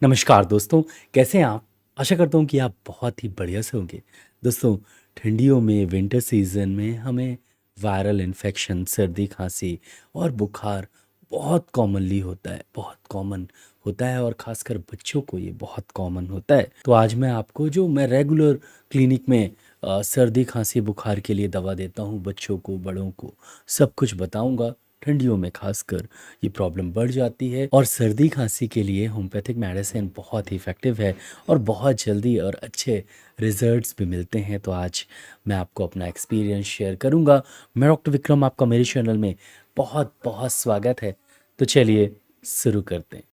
नमस्कार दोस्तों, कैसे हैं आप? आशा करता हूँ कि आप बहुत ही बढ़िया से होंगे। दोस्तों, ठंडियों में विंटर सीज़न में हमें वायरल इन्फेक्शन, सर्दी, खाँसी और बुखार बहुत कॉमनली होता है, बहुत कॉमन होता है और ख़ासकर बच्चों को ये बहुत कॉमन होता है। तो आज मैं आपको जो मैं रेगुलर क्लिनिक में सर्दी, खाँसी, बुखार के लिए दवा देता हूँ बच्चों को, बड़ों को, सब कुछ बताऊँगा। ठंडियों में खासकर ये प्रॉब्लम बढ़ जाती है और सर्दी खांसी के लिए होम्योपैथिक मेडिसिन बहुत ही इफ़ेक्टिव है और बहुत जल्दी और अच्छे रिजल्ट्स भी मिलते हैं। तो आज मैं आपको अपना एक्सपीरियंस शेयर करूंगा। मैं डॉक्टर विक्रम, आपका मेरे चैनल में बहुत बहुत स्वागत है। तो चलिए शुरू करते हैं।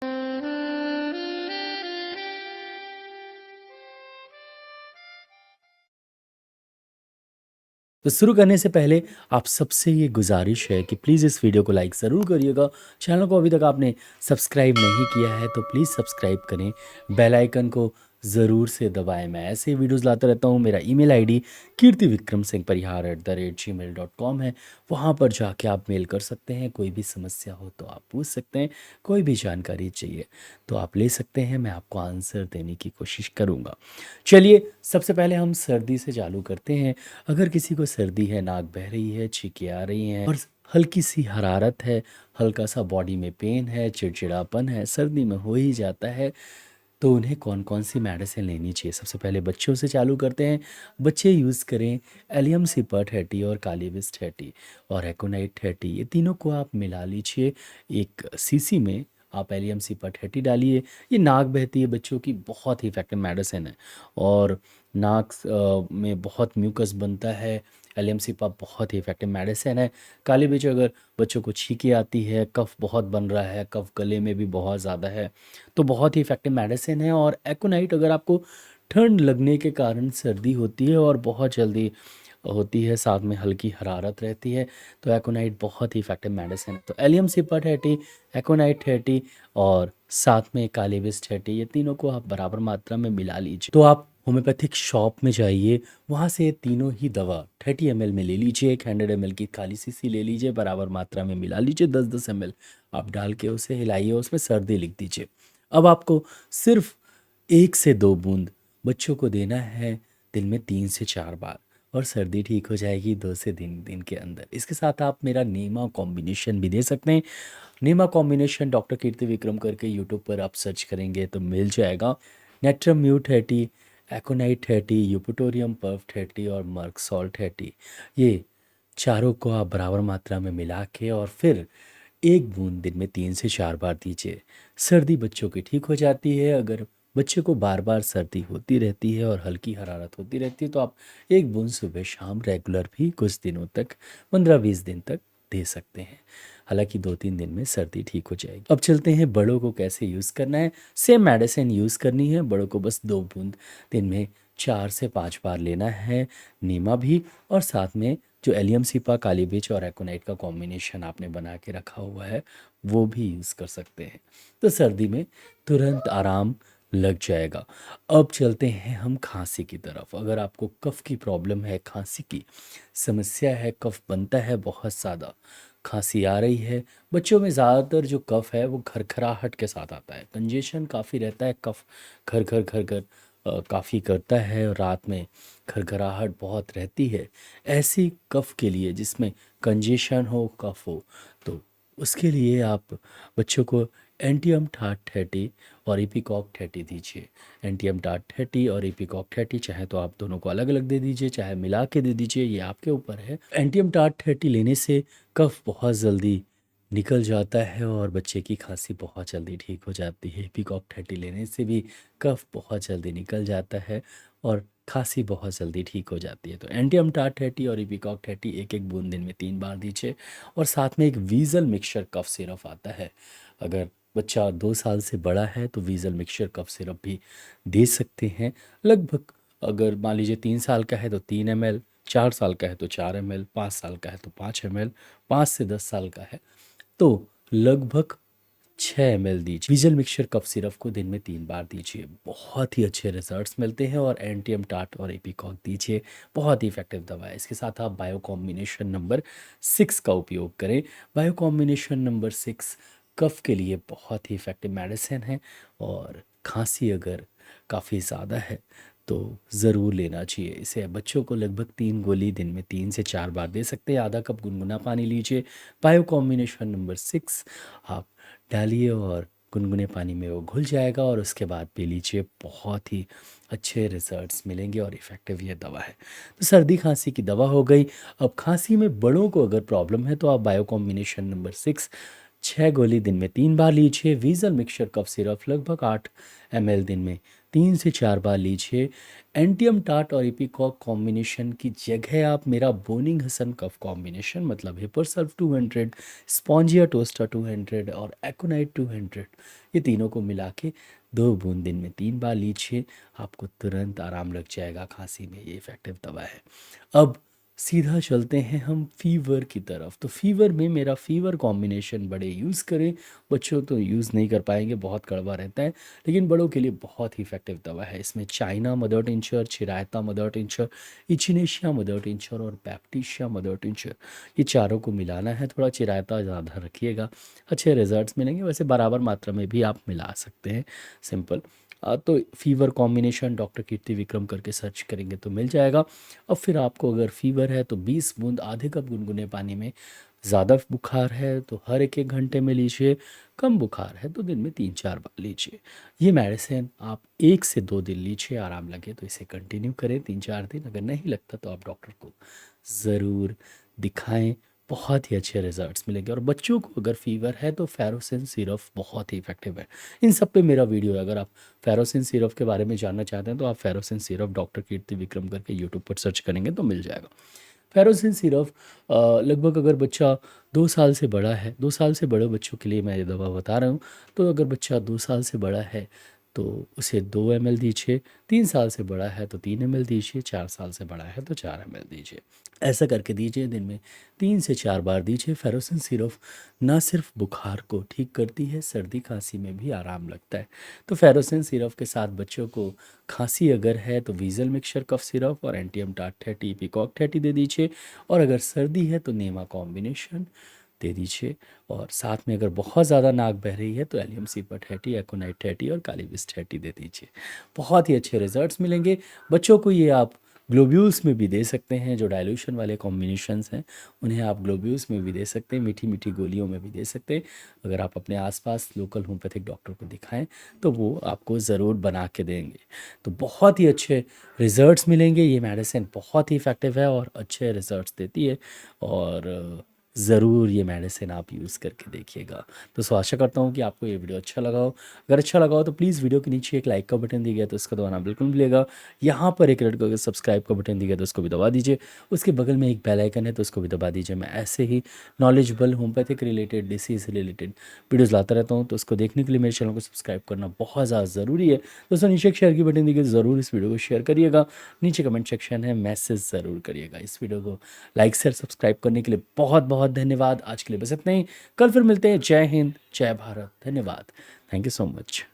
तो शुरू करने से पहले आप सबसे ये गुजारिश है कि प्लीज़ इस वीडियो को लाइक ज़रूर करिएगा। चैनल को अभी तक आपने सब्सक्राइब नहीं किया है तो प्लीज़ सब्सक्राइब करें। बेल आइकन को ज़रूर से दबाएं। मैं ऐसे वीडियोस लाता रहता हूँ। मेरा ईमेल आईडी kirtivikramsinghparihar@gmail.com है। वहाँ पर जाके आप मेल कर सकते हैं। कोई भी समस्या हो तो आप पूछ सकते हैं। कोई भी जानकारी चाहिए तो आप ले सकते हैं। मैं आपको आंसर देने की कोशिश करूँगा। चलिए सबसे पहले हम सर्दी से चालू करते हैं। अगर किसी को सर्दी है, नाक बह रही है, छींकें आ रही हैं और हल्की सी हरारत है, हल्का सा बॉडी में पेन है, चिड़चिड़ापन है, सर्दी में हो ही जाता है, तो उन्हें कौन कौन सी मेडिसिन लेनी चाहिए? सबसे पहले बच्चों से चालू करते हैं। बच्चे यूज़ करें एलियम सिपर 30 और कालीविस 30 और एकोनाइट 30। ये तीनों को आप मिला लीजिए एक सीसी में। आप एलियम सिपर 30 डालिए। ये नाक बहती है बच्चों की, बहुत ही इफेक्टिव मेडिसिन है और नाक में बहुत म्यूकस बनता है। एलियम सिपा बहुत ही इफेक्टिव मेडिसिन है। काली मिर्च अगर बच्चों को छींके आती है, कफ बहुत बन रहा है, कफ गले में भी बहुत ज़्यादा है, तो बहुत ही इफेक्टिव मेडिसिन है। और एकोनाइट अगर आपको ठंड लगने के कारण सर्दी होती है और बहुत जल्दी होती है, साथ में हल्की हरारत रहती है, तो एकोनाइट बहुत ही इफेक्टिव मेडिसिन है। तो एलियम सिपर 30, एकोनाइट 30 और साथ में कालीविस 30, ये तीनों को आप बराबर मात्रा में मिला लीजिए। तो आप होम्योपैथिक शॉप में जाइए, वहाँ से ये तीनों ही दवा 30 ml में ले लीजिए। एक 100 ml की काली शीशी ले लीजिए, बराबर मात्रा में मिला लीजिए। 10-10 ml आप डाल के उसे हिलाइए, उसमें सर्दी लिख दीजिए। अब आपको सिर्फ 1 से 2 बूंद बच्चों को देना है दिन में 3 से 4 बार और सर्दी ठीक हो जाएगी 2 से 3 दिन के अंदर। इसके साथ आप मेरा नीमा कॉम्बिनेशन भी दे सकते हैं। नीमा कॉम्बिनेशन डॉक्टर कीर्ति विक्रम करके यूट्यूब पर आप सर्च करेंगे तो मिल जाएगा। नेट्रम म्यू 30, एकोनाइट 30, यूपटोरियम पर्फ 30 और मर्कसॉल 30, ये चारों को आप बराबर मात्रा में मिला के और फिर 1 बूंद दिन में 3 से 4 बार दीजिए। सर्दी बच्चों की ठीक हो जाती है। अगर बच्चे को बार बार सर्दी होती रहती है और हल्की हरारत होती रहती है तो आप 1 बूंद सुबह शाम रेगुलर भी कुछ दिनों तक, 15-20 दिन तक दे सकते हैं। हालांकि 2-3 दिन में सर्दी ठीक हो जाएगी। अब चलते हैं बड़ों को कैसे यूज़ करना है। सेम मेडिसिन यूज़ करनी है। बड़ों को बस 2 बूंद दिन में 4 से 5 बार लेना है, नीमा भी, और साथ में जो एलियम सिपा, काली मिर्च और एकोनाइट का कॉम्बिनेशन आपने बना के रखा हुआ है वो भी यूज़ कर सकते हैं। तो सर्दी में तुरंत आराम लग जाएगा। अब चलते हैं हम खांसी की तरफ। अगर आपको कफ की प्रॉब्लम है, खांसी की समस्या है, कफ बनता है बहुत ज़्यादा, खांसी आ रही है, बच्चों में ज़्यादातर जो कफ है वो खरखराहट के साथ आता है, कंजेशन काफ़ी रहता है, कफ घर घर घर घर काफ़ी करता है और रात में खरखराहट बहुत रहती है। ऐसी कफ के लिए जिसमें कंजेशन हो, कफ हो, तो उसके लिए आप बच्चों को एंटियम टाट 30 और इपिकॉक 30 दीजिए। एंटियम टाट 30 और इपिकॉक 30 चाहे तो आप दोनों को अलग अलग दे दीजिए, चाहे मिला के दे दीजिए, ये आपके ऊपर है। एंटियम टाट 30 लेने से कफ बहुत जल्दी निकल जाता है और बच्चे की खांसी बहुत जल्दी ठीक हो जाती है। इपिकॉक 30 लेने से भी कफ बहुत जल्दी निकल जाता है और खांसी बहुत जल्दी ठीक हो जाती है। तो एंटियम टाट 30 और इपिकॉक 30 एक बूंद दिन में 3 बार दीजिए। और साथ में एक वीज़ल मिक्सचर कफ सिरप आता है। अगर बच्चा 2 साल से बड़ा है तो वीज़ल मिक्सचर कफ सिरप भी दे सकते हैं। लगभग अगर मान लीजिए 3 साल का है तो 3 ml, 4 साल का है तो 4 ml, 5 साल का है तो 5 ml, 5 से 10 साल का है तो लगभग 6 ml दीजिए। वीजल मिक्सचर कफ सिरप को दिन में 3 बार दीजिए। बहुत ही अच्छे रिजल्ट्स मिलते हैं। और एंटियम टाट और एपिकॉक दीजिए, बहुत ही इफेक्टिव दवा है। इसके साथ आप बायो कॉम्बिनेशन नंबर 6 का उपयोग करें। बायो कॉम्बिनेशन नंबर 6 कफ के लिए बहुत ही इफेक्टिव मेडिसिन है और खांसी अगर काफ़ी ज़्यादा है तो ज़रूर लेना चाहिए इसे। बच्चों को लगभग 3 गोली दिन में 3 से 4 बार दे सकते हैं। आधा कप गुनगुना पानी लीजिए। बायो कॉम्बिनेशन नंबर 6 आप डालिए और गुनगुने पानी में वो घुल जाएगा और उसके बाद पी लीजिए। बहुत ही अच्छे रिजल्ट्स मिलेंगे और इफ़ेक्टिव ये दवा है। तो सर्दी खांसी की दवा हो गई। अब खांसी में बड़ों को अगर प्रॉब्लम है तो आप बायो कॉम्बिनेशन नंबर 6 6 गोली दिन में 3 बार लीजिए। वीज़ल मिक्सचर कफ सिरप लगभग 8 ml दिन में 3 से 4 बार लीजिए। एंटियम टाट और इपिकॉक कॉम्बिनेशन की जगह आप मेरा बोनिंग हसन कफ कॉम्बिनेशन मतलब हिपरसल्फ 200, स्पॉन्जिया टोस्टा 200 और एकोनाइट 200 ये तीनों को मिला के 2 बूंद दिन में 3 बार लीजिए। आपको तुरंत आराम लग जाएगा खांसी में। ये इफ़ेक्टिव दवा है। अब सीधा चलते हैं हम फीवर की तरफ। तो फीवर में मेरा फीवर कॉम्बिनेशन बड़े यूज़ करें। बच्चों तो यूज़ नहीं कर पाएंगे, बहुत कड़वा रहता है, लेकिन बड़ों के लिए बहुत ही इफेक्टिव दवा है। इसमें चाइना मदर टिंचर, चिरायता mother tincture, echinacea mother tincture और बैप्टिशिया मदर टिंचर ये चारों को मिलाना है। थोड़ा चिरायता ज़्यादा रखिएगा, अच्छे रिजल्ट्स मिलेंगे। वैसे बराबर मात्रा में भी आप मिला सकते हैं, सिंपल। तो फीवर कॉम्बिनेशन डॉक्टर कीर्ति विक्रम करके सर्च करेंगे तो मिल जाएगा। अब फिर आपको अगर फीवर है तो 20 बूंद आधे कप गुनगुने पानी में। ज़्यादा बुखार है तो हर 1-1 घंटे में लीजिए। कम बुखार है तो दिन में 3-4 बार लीजिए। ये मेडिसिन आप 1 से 2 दिन लीजिए, आराम लगे तो इसे कंटिन्यू करें 3-4 दिन। अगर नहीं लगता तो आप डॉक्टर को ज़रूर दिखाएं। बहुत ही अच्छे रिजल्ट्स मिलेंगे। और बच्चों को अगर फीवर है तो फेरोसिन सिरप बहुत ही इफेक्टिव है। इन सब पे मेरा वीडियो है। अगर आप फेरोसिन सिरप के बारे में जानना चाहते हैं तो आप फेरोसिन सिरप डॉक्टर कीर्ति विक्रम करके यूट्यूब पर सर्च करेंगे तो मिल जाएगा। फेरोसिन सिरप लगभग अगर बच्चा 2 साल से बड़ा है, 2 साल से बड़े बच्चों के लिए मैं ये दवा बता रहा हूँ। तो अगर बच्चा 2 साल से बड़ा है तो उसे 2 ml दीजिए। 3 साल से बड़ा है तो 3 ml दीजिए। 4 साल से बड़ा है तो 4 ml दीजिए। ऐसा करके दीजिए। दिन में 3 से 4 बार दीजिए। फेरोसिन सिरप ना सिर्फ बुखार को ठीक करती है, सर्दी खांसी में भी आराम लगता है। तो फेरोसिन सिरप के साथ बच्चों को खांसी अगर है तो वीज़ल मिक्सचर कफ सिरप और एंटियम टाट 30 इपिकॉक 30 दे दीजिए। और अगर सर्दी है तो नेमा कॉम्बिनेशन दे दीजिए। और साथ में अगर बहुत ज़्यादा नाक बह रही है तो एलियम सीपर 30, एकोनाइट 30 और कालीविस 30 दे दीजिए। बहुत ही अच्छे रिजल्ट्स मिलेंगे। बच्चों को ये आप ग्लोब्यूल्स में भी दे सकते हैं। जो डाइल्यूशन वाले कॉम्बिनेशंस हैं उन्हें आप ग्लोब्यूल्स में भी दे सकते हैं, मीठी मीठी गोलियों में भी दे सकते हैं। अगर आप अपने आसपास लोकल होम्योपैथिक डॉक्टर को दिखाएं तो वो आपको ज़रूर बना के देंगे। तो बहुत ही अच्छे रिजल्ट्स मिलेंगे। ये मेडिसिन बहुत ही इफ़ेक्टिव है और अच्छे रिजल्ट्स देती है। और ज़रूर ये मेडिसिन आप यूज़ करके देखिएगा। तो आशा करता हूँ कि आपको ये वीडियो अच्छा लगा हो। अगर अच्छा लगा हो तो प्लीज़ वीडियो के नीचे एक लाइक का बटन दिया गया तो उसको दबाना बिल्कुल भूलिएगा। यहाँ पर एक रेड कलर का सब्सक्राइब का बटन दिया गया तो उसको भी दबा दीजिए। उसके बगल में एक बेल आइकन है तो उसको भी दबा दीजिए। मैं ऐसे ही knowledgeable homeopathic related, disease related videos लाता रहता हूँ। तो उसको देखने के लिए मेरे चैनल को सब्सक्राइब करना बहुत ज़्यादा ज़रूरी है। दोस्तों नीचे एक शेयर की बटन दी गई, ज़रूर इस वीडियो को शेयर करिएगा। नीचे कमेंट सेक्शन है, मैसेज ज़रूर करिएगा। इस वीडियो को लाइक शेयर सब्सक्राइब करने के लिए बहुत बहुत धन्यवाद। आज के लिए बस इतना ही। कल फिर मिलते हैं। जय हिंद, जय भारत। धन्यवाद। Thank you so much.